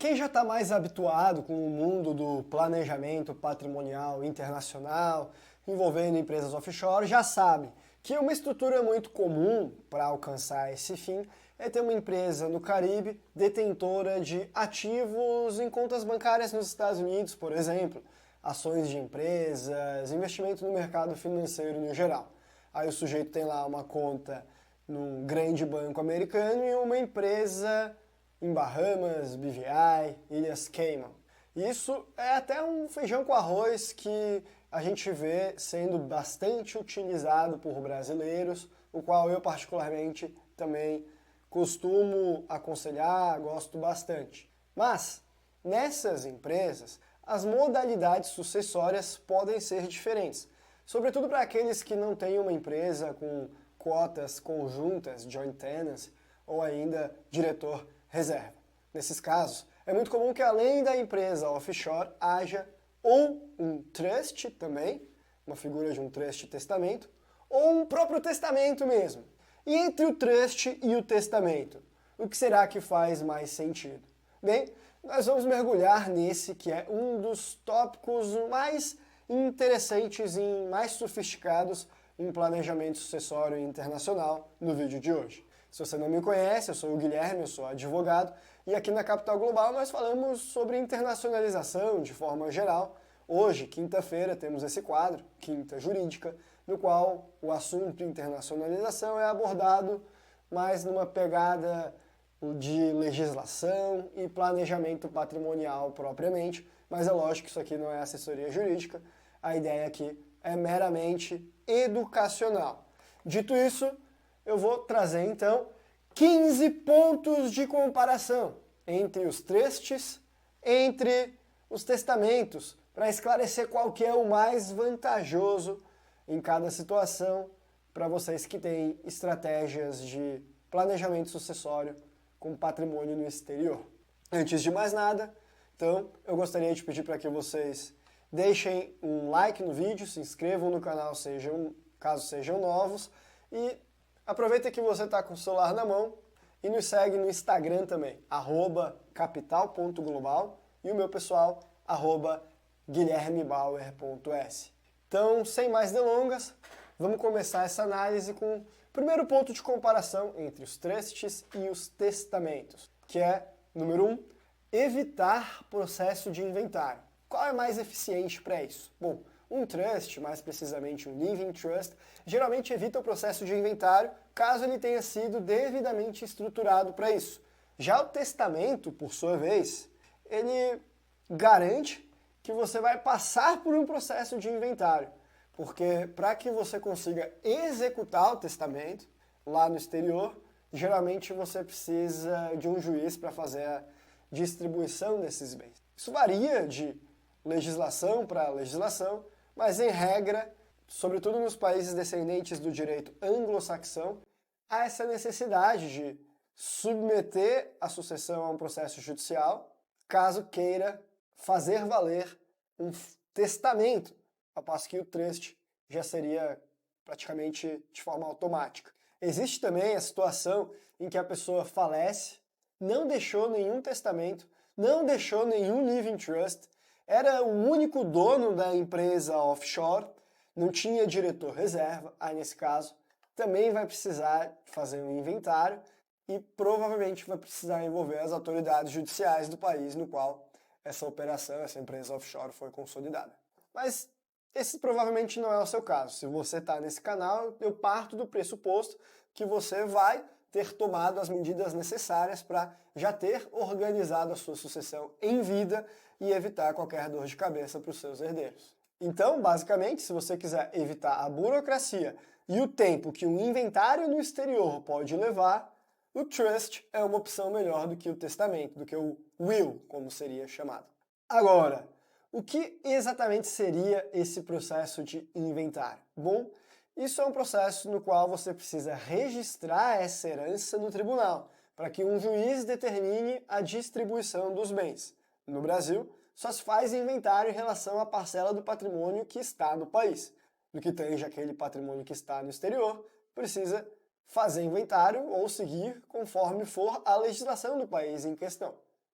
Quem já está mais habituado com o mundo do planejamento patrimonial internacional, envolvendo empresas offshore, já sabe que uma estrutura muito comum para alcançar esse fim é ter uma empresa no Caribe detentora de ativos em contas bancárias nos Estados Unidos, por exemplo, ações de empresas, investimento no mercado financeiro no geral. Aí o sujeito tem lá uma conta num grande banco americano e uma empresa em Bahamas, BVI, Ilhas Cayman. Isso é até um feijão com arroz que a gente vê sendo bastante utilizado por brasileiros, o qual eu particularmente também costumo aconselhar, gosto bastante. Mas, nessas empresas, as modalidades sucessórias podem ser diferentes, sobretudo para aqueles que não têm uma empresa com cotas conjuntas, joint tenancy, ou ainda diretor reserva. Nesses casos, é muito comum que além da empresa offshore haja ou um trust também, uma figura de um trust testamento, ou um próprio testamento mesmo. E entre o trust e o testamento, o que será que faz mais sentido? Bem, nós vamos mergulhar nesse que é um dos tópicos mais interessantes e mais sofisticados em planejamento sucessório internacional no vídeo de hoje. Se você não me conhece, eu sou o Guilherme, eu sou advogado, e aqui na Capital Global nós falamos sobre internacionalização de forma geral. Hoje, quinta-feira, temos esse quadro, Quinta Jurídica, no qual o assunto internacionalização é abordado mais numa pegada de legislação e planejamento patrimonial propriamente, mas é lógico que isso aqui não é assessoria jurídica, a ideia aqui é meramente educacional. Dito isso, eu vou trazer então 15 pontos de comparação entre os trusts, entre os testamentos, para esclarecer qual que é o mais vantajoso em cada situação para vocês que têm estratégias de planejamento sucessório com patrimônio no exterior. Antes de mais nada, então, eu gostaria de pedir para que vocês deixem um like no vídeo, se inscrevam no canal caso sejam novos e aproveita que você está com o celular na mão e nos segue no Instagram também, @capital.global e o meu pessoal, @guilhermebauer.s. Então, sem mais delongas, vamos começar essa análise com o primeiro ponto de comparação entre os trusts e os testamentos, que é, número 1, evitar processo de inventário. Qual é mais eficiente para isso? Bom, um trust, mais precisamente um living trust, geralmente evita o processo de inventário caso ele tenha sido devidamente estruturado para isso. Já o testamento, por sua vez, ele garante que você vai passar por um processo de inventário, porque para que você consiga executar o testamento lá no exterior, geralmente você precisa de um juiz para fazer a distribuição desses bens. Isso varia de legislação para legislação, mas em regra, sobretudo nos países descendentes do direito anglo-saxão, há essa necessidade de submeter a sucessão a um processo judicial, caso queira fazer valer um testamento, ao passo que o trust já seria praticamente de forma automática. Existe também a situação em que a pessoa falece, não deixou nenhum testamento, não deixou nenhum living trust, era o único dono da empresa offshore, não tinha diretor reserva, aí nesse caso também vai precisar fazer um inventário e provavelmente vai precisar envolver as autoridades judiciais do país no qual essa operação, essa empresa offshore foi consolidada. Mas esse provavelmente não é o seu caso. Se você está nesse canal, eu parto do pressuposto que você vai ter tomado as medidas necessárias para já ter organizado a sua sucessão em vida e evitar qualquer dor de cabeça para os seus herdeiros. Então, basicamente, se você quiser evitar a burocracia e o tempo que um inventário no exterior pode levar, o trust é uma opção melhor do que o testamento, do que o will, como seria chamado. Agora, o que exatamente seria esse processo de inventário? Bom, isso é um processo no qual você precisa registrar essa herança no tribunal, para que um juiz determine a distribuição dos bens. No Brasil, só se faz inventário em relação à parcela do patrimônio que está no país. No que tange aquele patrimônio que está no exterior, precisa fazer inventário ou seguir conforme for a legislação do país em questão.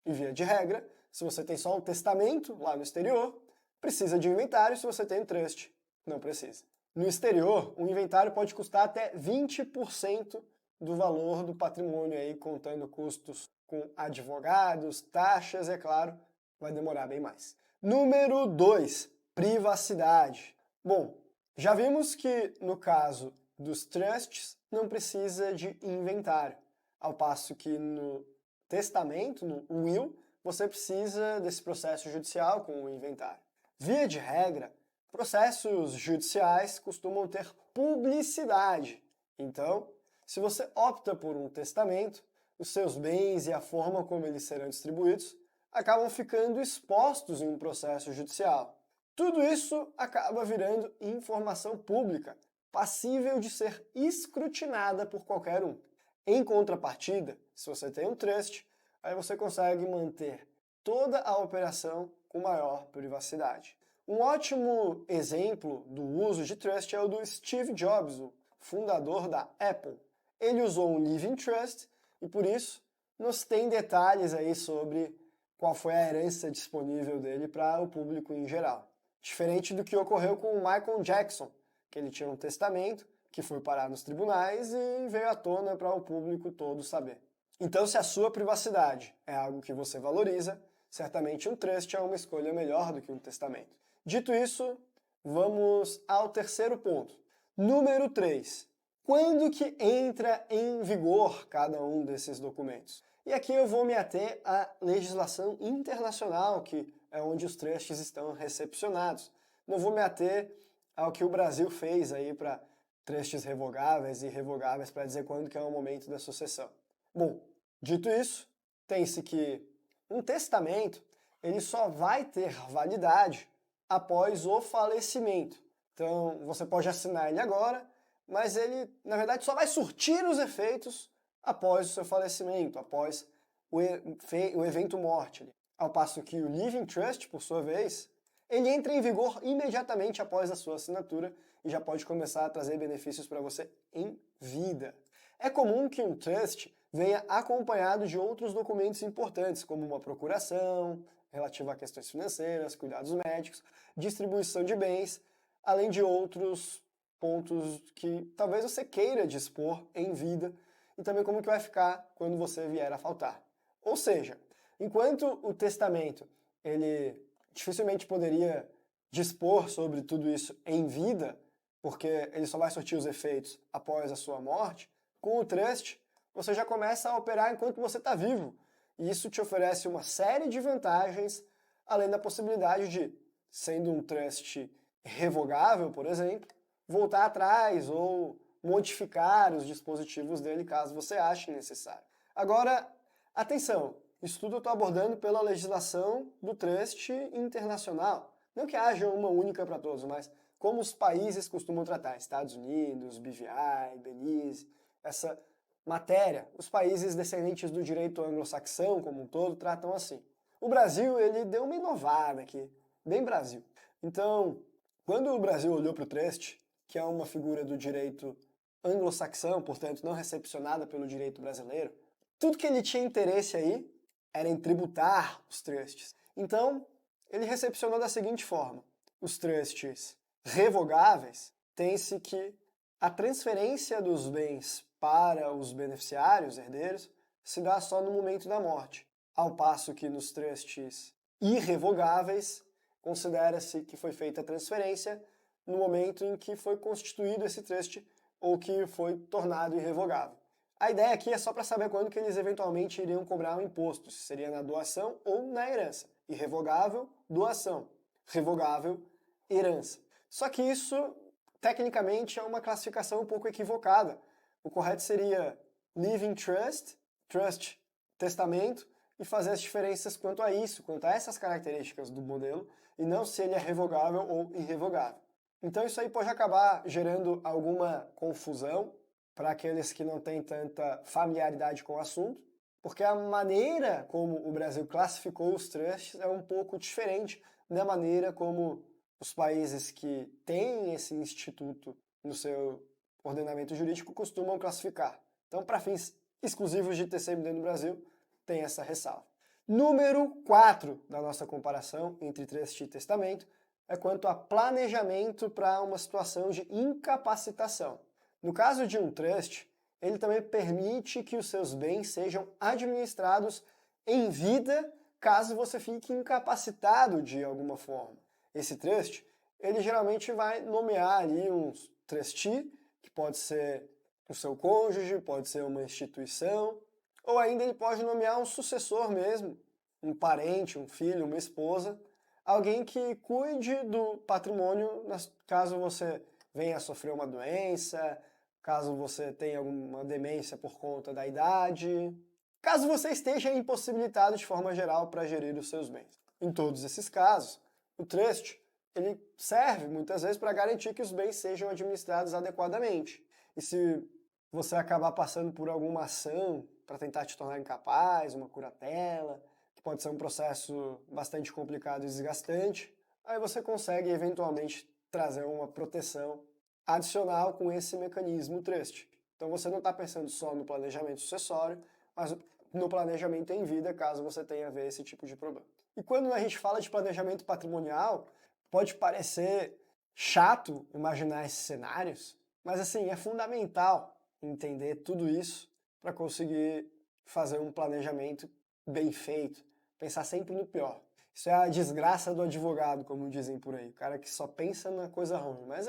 E via de regra, se você tem só um testamento lá no exterior, precisa de um inventário. Se você tem um trust, não precisa. No exterior, um inventário pode custar até 20% do valor do patrimônio, aí, contando custos com advogados, taxas, é claro, vai demorar bem mais. Número 2, privacidade. Bom, já vimos que no caso dos trusts não precisa de inventário, ao passo que no testamento, no will, você precisa desse processo judicial com o inventário. Via de regra, processos judiciais costumam ter publicidade. Então, se você opta por um testamento, os seus bens e a forma como eles serão distribuídos acabam ficando expostos em um processo judicial. Tudo isso acaba virando informação pública, passível de ser escrutinada por qualquer um. Em contrapartida, se você tem um trust, aí você consegue manter toda a operação com maior privacidade. Um ótimo exemplo do uso de trust é o do Steve Jobs, o fundador da Apple. Ele usou um Living Trust e, por isso, nos tem detalhes aí sobre qual foi a herança disponível dele para o público em geral. Diferente do que ocorreu com o Michael Jackson, que ele tinha um testamento que foi parar nos tribunais e veio à tona para o público todo saber. Então, se a sua privacidade é algo que você valoriza, certamente um trust é uma escolha melhor do que um testamento. Dito isso, vamos ao terceiro ponto. Número 3. Quando que entra em vigor cada um desses documentos? E aqui eu vou me ater à legislação internacional, que é onde os trusts estão recepcionados. Não vou me ater ao que o Brasil fez aí para trusts revogáveis e irrevogáveis para dizer quando que é o momento da sucessão. Bom, dito isso, tem-se que um testamento ele só vai ter validade após o falecimento. Então, você pode assinar ele agora, mas ele, na verdade, só vai surtir os efeitos após o seu falecimento, após o evento morte. Ao passo que o Living Trust, por sua vez, ele entra em vigor imediatamente após a sua assinatura e já pode começar a trazer benefícios para você em vida. É comum que um trust venha acompanhado de outros documentos importantes, como uma procuração, relativa a questões financeiras, cuidados médicos, distribuição de bens, além de outros pontos que talvez você queira dispor em vida e também como que vai ficar quando você vier a faltar. Ou seja, enquanto o testamento ele dificilmente poderia dispor sobre tudo isso em vida, porque ele só vai surtir os efeitos após a sua morte, com o trust você já começa a operar enquanto você está vivo. E isso te oferece uma série de vantagens, além da possibilidade de, sendo um trust revogável, por exemplo, voltar atrás ou modificar os dispositivos dele caso você ache necessário. Agora, atenção, isso tudo eu estou abordando pela legislação do trust internacional. Não que haja uma única para todos, mas como os países costumam tratar, Estados Unidos, BVI, Belize, essa matéria, os países descendentes do direito anglo-saxão como um todo tratam assim. O Brasil, ele deu uma inovada aqui, bem Brasil. Então, quando o Brasil olhou para o trust, que é uma figura do direito anglo-saxão, portanto não recepcionada pelo direito brasileiro, tudo que ele tinha interesse aí era em tributar os trusts. Então, ele recepcionou da seguinte forma: os trusts revogáveis tem-se que a transferência dos bens para os beneficiários, herdeiros, se dá só no momento da morte, ao passo que nos trusts irrevogáveis considera-se que foi feita a transferência no momento em que foi constituído esse trust ou que foi tornado irrevogável. A ideia aqui é só para saber quando que eles eventualmente iriam cobrar um imposto, se seria na doação ou na herança. Irrevogável, doação. Revogável, herança. Só que isso, tecnicamente, é uma classificação um pouco equivocada. O correto seria Living Trust, Trust, testamento, e fazer as diferenças quanto a isso, quanto a essas características do modelo, e não se ele é revogável ou irrevogável. Então isso aí pode acabar gerando alguma confusão para aqueles que não têm tanta familiaridade com o assunto, porque a maneira como o Brasil classificou os trusts é um pouco diferente da maneira como os países que têm esse instituto no seu ordenamento jurídico costumam classificar. Então, para fins exclusivos de TCMD no Brasil, tem essa ressalva. Número 4 da nossa comparação entre trust e testamento é quanto a planejamento para uma situação de incapacitação. No caso de um trust, ele também permite que os seus bens sejam administrados em vida caso você fique incapacitado de alguma forma. Esse trust, ele geralmente vai nomear ali um trustee, que pode ser o seu cônjuge, pode ser uma instituição, ou ainda ele pode nomear um sucessor mesmo, um parente, um filho, uma esposa, alguém que cuide do patrimônio caso você venha a sofrer uma doença, caso você tenha alguma demência por conta da idade, caso você esteja impossibilitado de forma geral para gerir os seus bens. Em todos esses casos, o trust ele serve muitas vezes para garantir que os bens sejam administrados adequadamente. E se você acabar passando por alguma ação para tentar te tornar incapaz, uma curatela, que pode ser um processo bastante complicado e desgastante, aí você consegue eventualmente trazer uma proteção adicional com esse mecanismo trust. Então você não está pensando só no planejamento sucessório, mas no planejamento em vida, caso você tenha a ver esse tipo de problema. E quando a gente fala de planejamento patrimonial, pode parecer chato imaginar esses cenários, mas assim, é fundamental entender tudo isso para conseguir fazer um planejamento bem feito, pensar sempre no pior. Isso é a desgraça do advogado, como dizem por aí, o cara que só pensa na coisa ruim, mas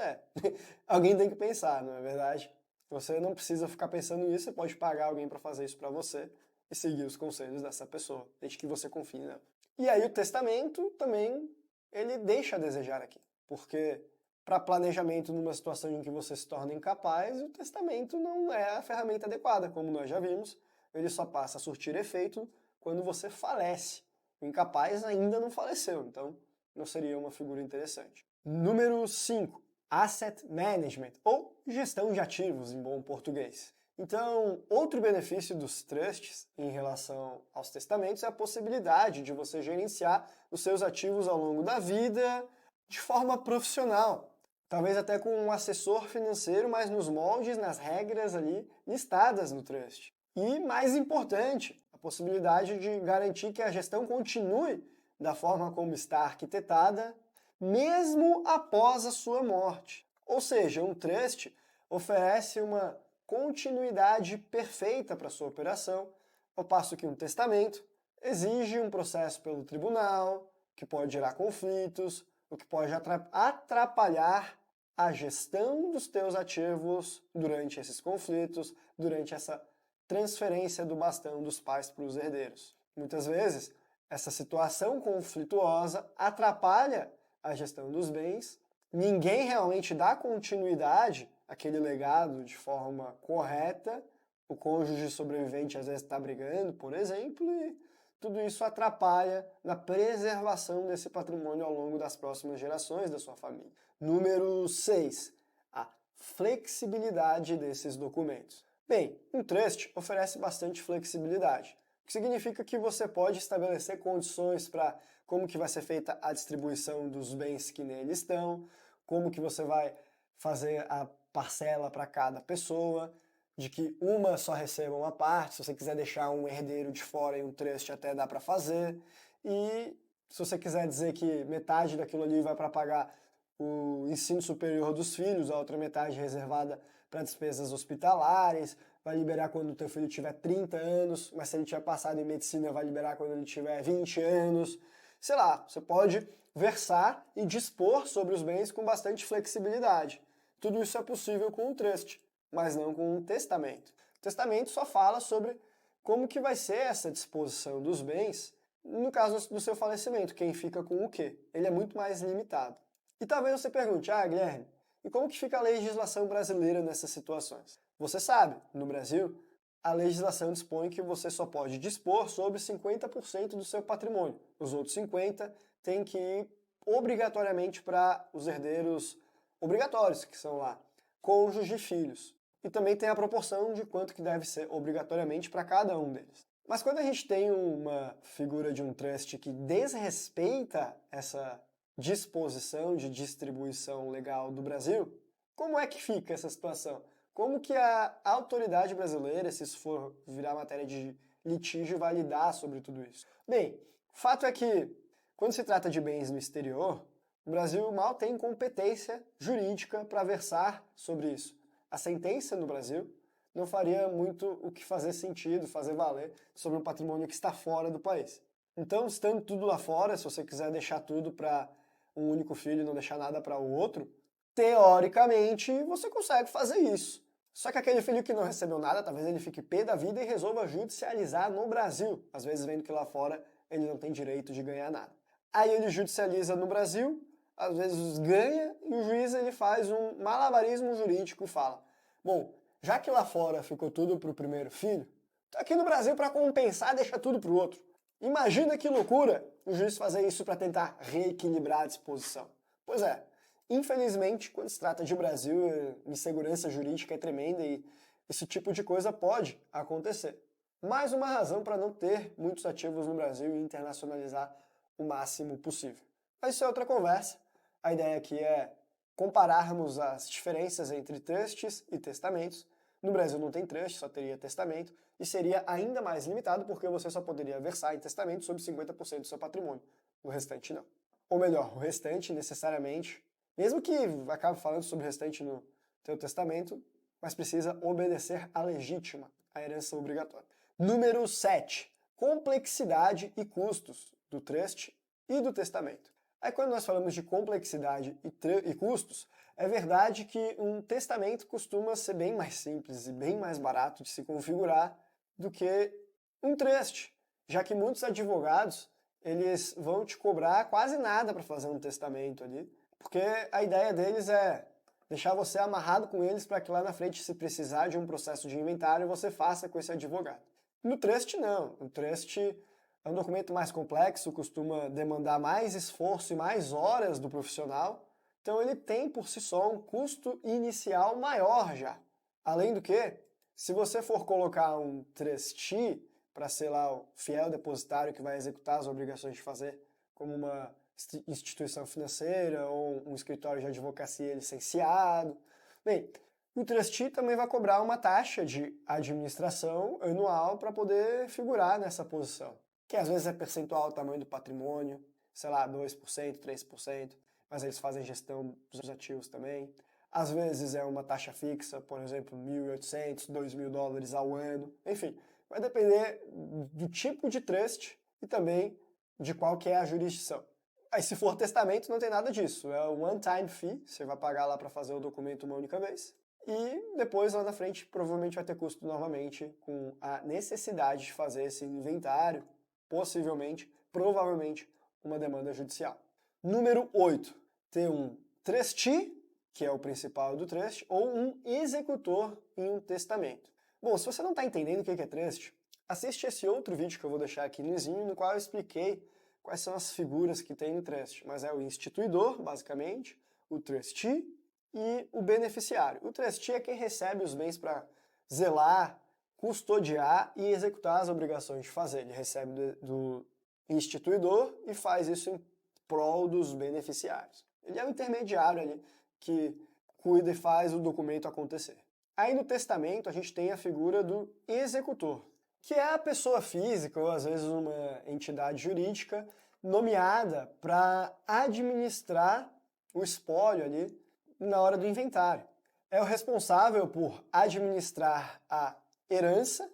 alguém tem que pensar, não é verdade? Você não precisa ficar pensando nisso, você pode pagar alguém para fazer isso para você e seguir os conselhos dessa pessoa, desde que você confie nela. E aí o testamento também, ele deixa a desejar aqui, porque para planejamento numa situação em que você se torna incapaz, o testamento não é a ferramenta adequada, como nós já vimos, ele só passa a surtir efeito quando você falece. O incapaz ainda não faleceu, então não seria uma figura interessante. Número 5. Asset Management, ou gestão de ativos em bom português. Então, outro benefício dos trusts em relação aos testamentos é a possibilidade de você gerenciar os seus ativos ao longo da vida de forma profissional. Talvez até com um assessor financeiro, mas nos moldes, nas regras ali listadas no trust. E, mais importante, a possibilidade de garantir que a gestão continue da forma como está arquitetada, mesmo após a sua morte. Ou seja, um trust oferece uma continuidade perfeita para a sua operação, ao passo que um testamento exige um processo pelo tribunal, que pode gerar conflitos, o que pode atrapalhar a gestão dos teus ativos durante esses conflitos, durante essa transferência do bastão dos pais para os herdeiros. Muitas vezes, essa situação conflituosa atrapalha a gestão dos bens, ninguém realmente dá continuidade àquele legado de forma correta, o cônjuge sobrevivente às vezes está brigando, por exemplo, e tudo isso atrapalha na preservação desse patrimônio ao longo das próximas gerações da sua família. Número 6. A flexibilidade desses documentos. Bem, um trust oferece bastante flexibilidade, o que significa que você pode estabelecer condições para como que vai ser feita a distribuição dos bens que nele estão, como que você vai fazer a parcela para cada pessoa, de que uma só receba uma parte, se você quiser deixar um herdeiro de fora e um trust até dá para fazer, e se você quiser dizer que metade daquilo ali vai para pagar o ensino superior dos filhos, a outra metade reservada para despesas hospitalares, vai liberar quando o teu filho tiver 30 anos, mas se ele tiver passado em medicina vai liberar quando ele tiver 20 anos. Sei lá, você pode versar e dispor sobre os bens com bastante flexibilidade. Tudo isso é possível com um trust, mas não com um testamento. O testamento só fala sobre como que vai ser essa disposição dos bens no caso do seu falecimento, quem fica com o quê. Ele é muito mais limitado. E talvez você pergunte, Guilherme, e como que fica a legislação brasileira nessas situações? Você sabe, no Brasil, a legislação dispõe que você só pode dispor sobre 50% do seu patrimônio. Os outros 50% têm que ir obrigatoriamente para os herdeiros obrigatórios, que são lá, cônjuges e filhos. E também tem a proporção de quanto que deve ser obrigatoriamente para cada um deles. Mas quando a gente tem uma figura de um trust que desrespeita essa disposição de distribuição legal do Brasil, como é que fica essa situação? Como que a autoridade brasileira, se isso for virar matéria de litígio vai lidar sobre tudo isso? Bem, o fato é que, quando se trata de bens no exterior, o Brasil mal tem competência jurídica para versar sobre isso. A sentença no Brasil não faria muito o que fazer sentido, fazer valer sobre um patrimônio que está fora do país. Então, estando tudo lá fora, se você quiser deixar tudo para um único filho e não deixar nada para o outro, teoricamente você consegue fazer isso. Só que aquele filho que não recebeu nada, talvez ele fique pé da vida e resolva judicializar no Brasil, às vezes vendo que lá fora ele não tem direito de ganhar nada. Aí ele judicializa no Brasil, às vezes ganha, e o juiz ele faz um malabarismo jurídico e fala: bom, já que lá fora ficou tudo para o primeiro filho, tô aqui no Brasil para compensar, deixa tudo para o outro. Imagina que loucura o juiz fazer isso para tentar reequilibrar a disposição. Pois é, infelizmente, quando se trata de Brasil, a insegurança jurídica é tremenda e esse tipo de coisa pode acontecer. Mais uma razão para não ter muitos ativos no Brasil e internacionalizar o máximo possível. Mas isso é outra conversa. A ideia aqui é compararmos as diferenças entre trusts e testamentos. No Brasil não tem trust, só teria testamento, e seria ainda mais limitado porque você só poderia versar em testamento sobre 50% do seu patrimônio. O restante não. Ou melhor, o restante necessariamente, mesmo que acabe falando sobre o restante no teu testamento, mas precisa obedecer à legítima, à herança obrigatória. Número 7. Complexidade e custos do trust e do testamento. Aí quando nós falamos de complexidade e custos, é verdade que um testamento costuma ser bem mais simples e bem mais barato de se configurar do que um trust, já que muitos advogados eles vão te cobrar quase nada para fazer um testamento ali, porque a ideia deles é deixar você amarrado com eles para que lá na frente, se precisar de um processo de inventário, você faça com esse advogado. No trust não, o trust é um documento mais complexo, costuma demandar mais esforço e mais horas do profissional, então ele tem por si só um custo inicial maior já. Além do que, se você for colocar um trustee para ser lá o fiel depositário que vai executar as obrigações de fazer, como uma instituição financeira ou um escritório de advocacia licenciado, bem, o trustee também vai cobrar uma taxa de administração anual para poder figurar nessa posição, que às vezes é percentual do tamanho do patrimônio, sei lá, 2%, 3%, mas eles fazem gestão dos ativos também. Às vezes é uma taxa fixa, por exemplo, 1.800, 2.000 dólares ao ano. Enfim, vai depender do tipo de trust e também de qual que é a jurisdição. Aí se for testamento não tem nada disso, é um one-time fee, você vai pagar lá para fazer o documento uma única vez. E depois lá na frente provavelmente vai ter custo novamente com a necessidade de fazer esse inventário, possivelmente, provavelmente, uma demanda judicial. Número 8, ter um trustee, que é o principal do trust, ou um executor em um testamento. Bom, se você não está entendendo o que é trust, assiste esse outro vídeo que eu vou deixar aqui no izinho, no qual eu expliquei quais são as figuras que tem no trust. Mas é o instituidor, basicamente, o trustee e o beneficiário. O trustee é quem recebe os bens para zelar, custodiar e executar as obrigações de fazer. Ele recebe do instituidor e faz isso em prol dos beneficiários. Ele é o intermediário ali que cuida e faz o documento acontecer. Aí no testamento a gente tem a figura do executor, que é a pessoa física ou às vezes uma entidade jurídica nomeada para administrar o espólio ali na hora do inventário. É o responsável por administrar a herança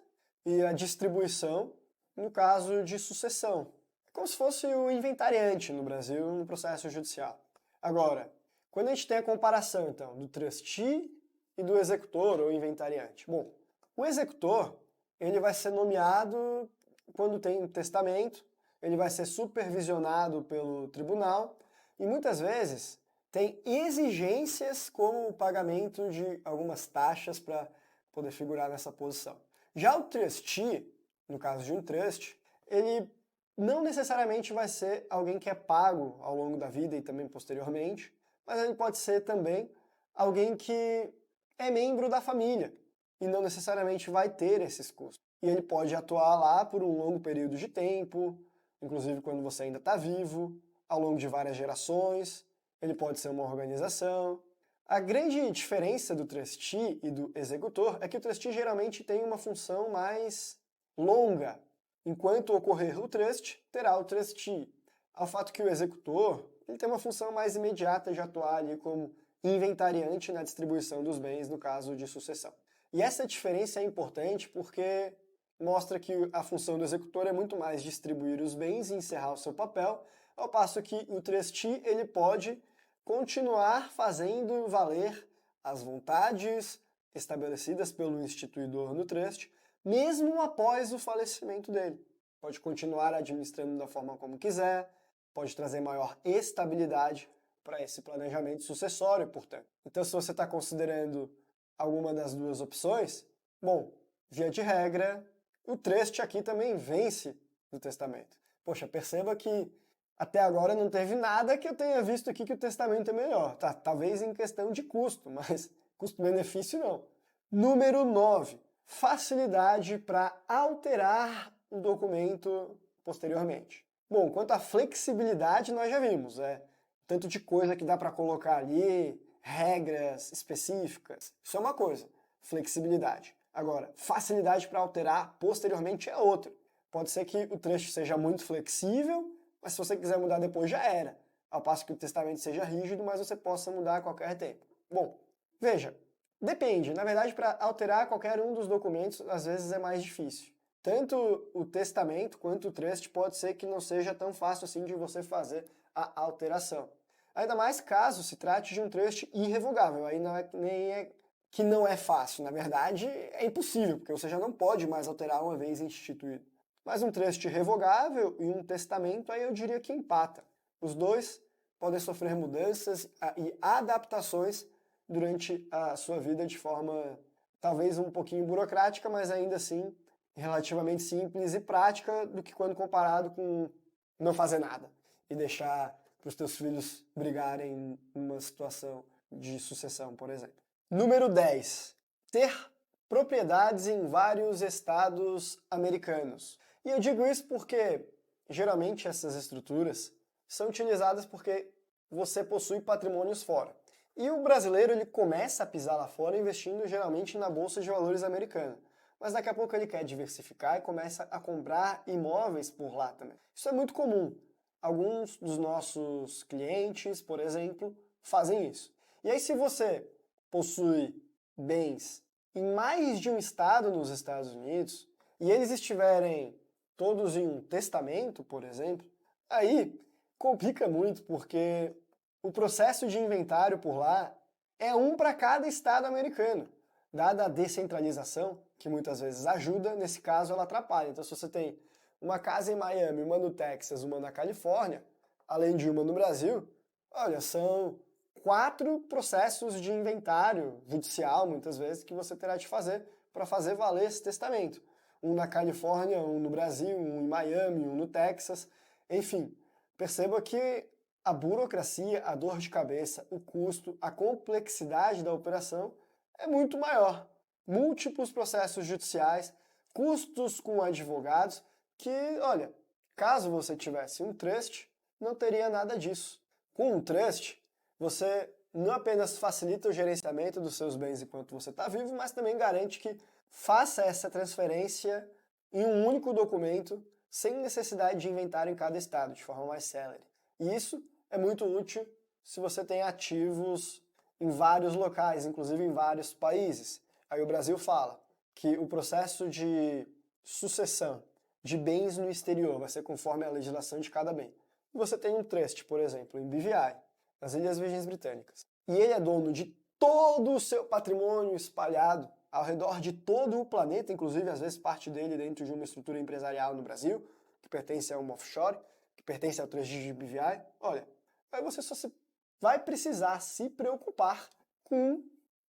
e a distribuição no caso de sucessão. É como se fosse o inventariante no Brasil no processo judicial. Agora, quando a gente tem a comparação então do trustee e do executor ou inventariante. Bom, o executor ele vai ser nomeado quando tem um testamento, ele vai ser supervisionado pelo tribunal e muitas vezes tem exigências como o pagamento de algumas taxas para poder figurar nessa posição. Já o trustee, no caso de um trust, ele não necessariamente vai ser alguém que é pago ao longo da vida e também posteriormente, mas ele pode ser também alguém que é membro da família e não necessariamente vai ter esses custos. E ele pode atuar lá por um longo período de tempo, inclusive quando você ainda está vivo, ao longo de várias gerações, ele pode ser uma organização. A grande diferença do trustee e do executor é que o trustee geralmente tem uma função mais longa Enquanto ocorrer o trust, terá o trustee. Ao fato que o executor ele tem uma função mais imediata de atuar ali como inventariante na distribuição dos bens no caso de sucessão. E essa diferença é importante porque mostra que a função do executor é muito mais distribuir os bens e encerrar o seu papel, ao passo que o trustee ele pode continuar fazendo valer as vontades estabelecidas pelo instituidor no trust, mesmo após o falecimento dele. Pode continuar administrando da forma como quiser, pode trazer maior estabilidade para esse planejamento sucessório, portanto. Então, se você está considerando alguma das duas opções, bom, via de regra, o trust aqui também vence no testamento. Poxa, perceba que até agora não teve nada que eu tenha visto aqui que o testamento é melhor. Tá, talvez em questão de custo, mas custo-benefício não. Número 9. Facilidade para alterar o documento posteriormente. Bom, quanto à flexibilidade, nós já vimos. Tanto de coisa que dá para colocar ali, regras específicas. Isso é uma coisa, flexibilidade. Agora, facilidade para alterar posteriormente é outra. Pode ser que o trust seja muito flexível, mas se você quiser mudar depois já era. Ao passo que o testamento seja rígido, mas você possa mudar a qualquer tempo. Bom, veja, depende. Na verdade, para alterar qualquer um dos documentos, às vezes é mais difícil. Tanto o testamento quanto o trust pode ser que não seja tão fácil assim de você fazer a alteração. Ainda mais caso se trate de um trust irrevogável. Aí não nem é que não é fácil. Na verdade, é impossível, porque você já não pode mais alterar uma vez instituído. Mas um trust revogável e um testamento, aí eu diria que empata. Os dois podem sofrer mudanças e adaptações durante a sua vida de forma talvez um pouquinho burocrática, mas ainda assim relativamente simples e prática do que quando comparado com não fazer nada e deixar para os teus filhos brigarem numa situação de sucessão, por exemplo. Número 10. Ter propriedades em vários estados americanos. E eu digo isso porque geralmente essas estruturas são utilizadas porque você possui patrimônios fora. E o brasileiro ele começa a pisar lá fora investindo geralmente na bolsa de valores americana. Mas daqui a pouco ele quer diversificar e começa a comprar imóveis por lá também. Isso é muito comum. Alguns dos nossos clientes, por exemplo, fazem isso. E aí, se você possui bens em mais de um estado nos Estados Unidos e eles estiverem todos em um testamento, por exemplo, aí complica muito porque o processo de inventário por lá é um para cada estado americano. Dada a descentralização, que muitas vezes ajuda, nesse caso ela atrapalha. Então, se você tem uma casa em Miami, uma no Texas, uma na Califórnia, além de uma no Brasil, olha, são 4 processos de inventário judicial, muitas vezes, que você terá de fazer para fazer valer esse testamento. Um na Califórnia, um no Brasil, um em Miami, um no Texas, enfim. Perceba que a burocracia, a dor de cabeça, o custo, a complexidade da operação é muito maior. Múltiplos processos judiciais, custos com advogados, que, olha, caso você tivesse um trust, não teria nada disso. Com um trust, você não apenas facilita o gerenciamento dos seus bens enquanto você está vivo, mas também garante que faça essa transferência em um único documento, sem necessidade de inventário em cada estado, de forma mais célere. E isso é muito útil se você tem ativos em vários locais, inclusive em vários países. Aí o Brasil fala que o processo de sucessão de bens no exterior vai ser conforme a legislação de cada bem. Você tem um trust, por exemplo, em BVI, nas Ilhas Virgens Britânicas, e ele é dono de todo o seu patrimônio espalhado ao redor de todo o planeta, inclusive às vezes parte dele dentro de uma estrutura empresarial no Brasil, que pertence a uma offshore, que pertence ao trust de BVI. Olha, aí você só vai precisar se preocupar com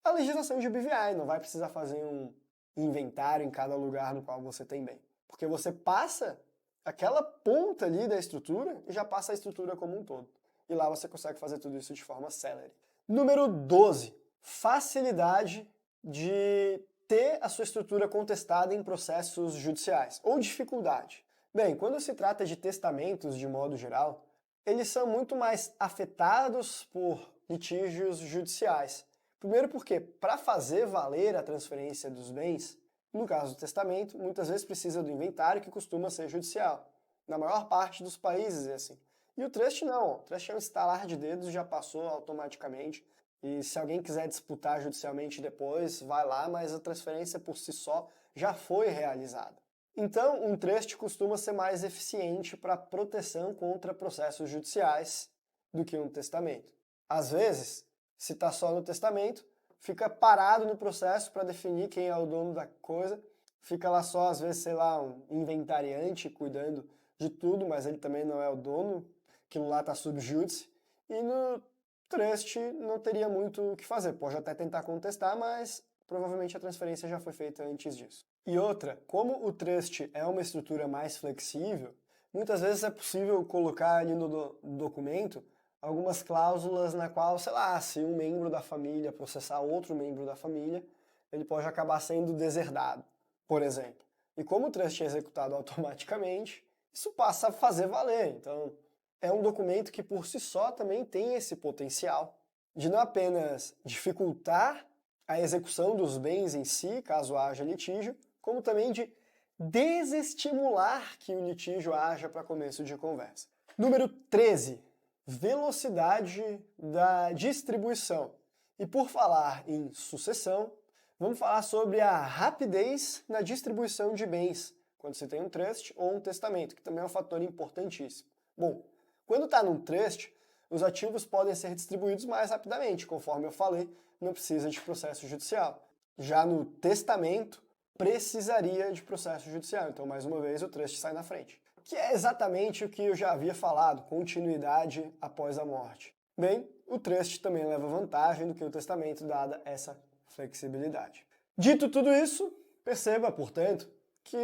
a legislação de BVI, não vai precisar fazer um inventário em cada lugar no qual você tem bem. Porque você passa aquela ponta ali da estrutura e já passa a estrutura como um todo. E lá você consegue fazer tudo isso de forma célere. Número 12. Facilidade de ter a sua estrutura contestada em processos judiciais. Ou dificuldade. Bem, quando se trata de testamentos de modo geral, eles são muito mais afetados por litígios judiciais. Primeiro porque, para fazer valer a transferência dos bens, No caso do testamento, muitas vezes precisa do inventário, que costuma ser judicial. Na maior parte dos países é assim. E o trust não. O trust é um estalar de dedos, já passou automaticamente. E se alguém quiser disputar judicialmente depois, vai lá, mas a transferência por si só já foi realizada. Então, um trust costuma ser mais eficiente para proteção contra processos judiciais do que um testamento. Às vezes, se está só no testamento, fica parado no processo para definir quem é o dono da coisa, fica lá só, às vezes, sei lá, um inventariante cuidando de tudo, mas ele também não é o dono, aquilo lá está sub júdice, e no trust não teria muito o que fazer. Pode até tentar contestar, mas provavelmente a transferência já foi feita antes disso. E outra, como o trust é uma estrutura mais flexível, muitas vezes é possível colocar ali no documento algumas cláusulas na qual, sei lá, se um membro da família processar outro membro da família, ele pode acabar sendo deserdado, por exemplo. E como o trust é executado automaticamente, isso passa a fazer valer. Então, é um documento que por si só também tem esse potencial de não apenas dificultar a execução dos bens em si, caso haja litígio, como também de desestimular que o litígio haja para começo de conversa. Número 13. Velocidade da distribuição. E por falar em sucessão, vamos falar sobre a rapidez na distribuição de bens, quando se tem um trust ou um testamento, que também é um fator importantíssimo. Bom, quando está num trust, os ativos podem ser distribuídos mais rapidamente, conforme eu falei, não precisa de processo judicial. Já no testamento, precisaria de processo judicial, então mais uma vez o trust sai na frente. Que é exatamente o que eu já havia falado, continuidade após a morte. Bem, o trust também leva vantagem do que o testamento, dada essa flexibilidade. Dito tudo isso, perceba, portanto, que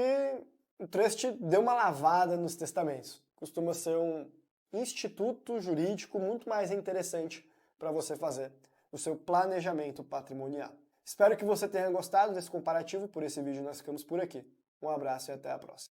o trust deu uma lavada nos testamentos. Costuma ser um instituto jurídico muito mais interessante para você fazer o seu planejamento patrimonial. Espero que você tenha gostado desse comparativo. Por esse vídeo nós ficamos por aqui. Um abraço e até a próxima.